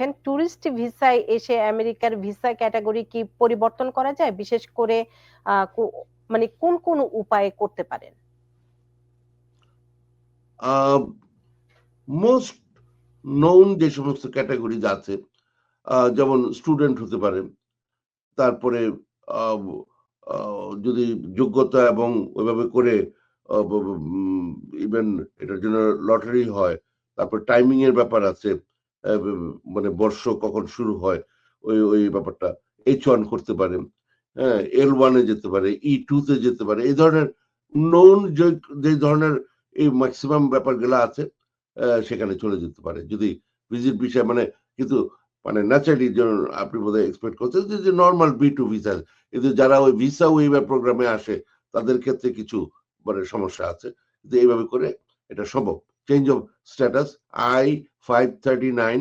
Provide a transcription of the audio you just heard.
বলেছেন ট্যুরিস্ট ভিসায় এসে আমেরিকার ভিসা ক্যাটাগরি কি পরিবর্তন করা যায়, বিশেষ করে মানে কোন কোন উপায়ে করতে পারেন? মোস্ট নোন যে সমস্ত ক্যাটাগরিজ আছে, যেমন স্টুডেন্ট হতে পারে, তারপরে যদি যোগ্যতা এবং ওইভাবে করে ইভেন এটার জন্য লটারি হয়, তারপর টাইমিং এর ব্যাপার আছে, মানে বর্ষ কখন শুরু হয় ওই ওই ব্যাপারটা H1 করতে পারে, হ্যাঁ, L1-এ যেতে পারে, E2-তে যেতে পারে। এই ধরনের নোন যে ধরনের এই ম্যাক্সিমাম ব্যাপারগুলো আছে সেখানে চলে যেতে পারে যদি ভিজিট বিষয়, মানে কিন্তু মানে ন্যাচারালি আপনি বোধহয় এক্সপেক্ট করছেন যে নর্মাল B2 ভিসা, কিন্তু যারা ওই ভিসা ওয়েভার প্রোগ্রামে আসে তাদের ক্ষেত্রে কিছু মানে সমস্যা আছে, কিন্তু এইভাবে করে এটা সম্ভব। Change of status I-539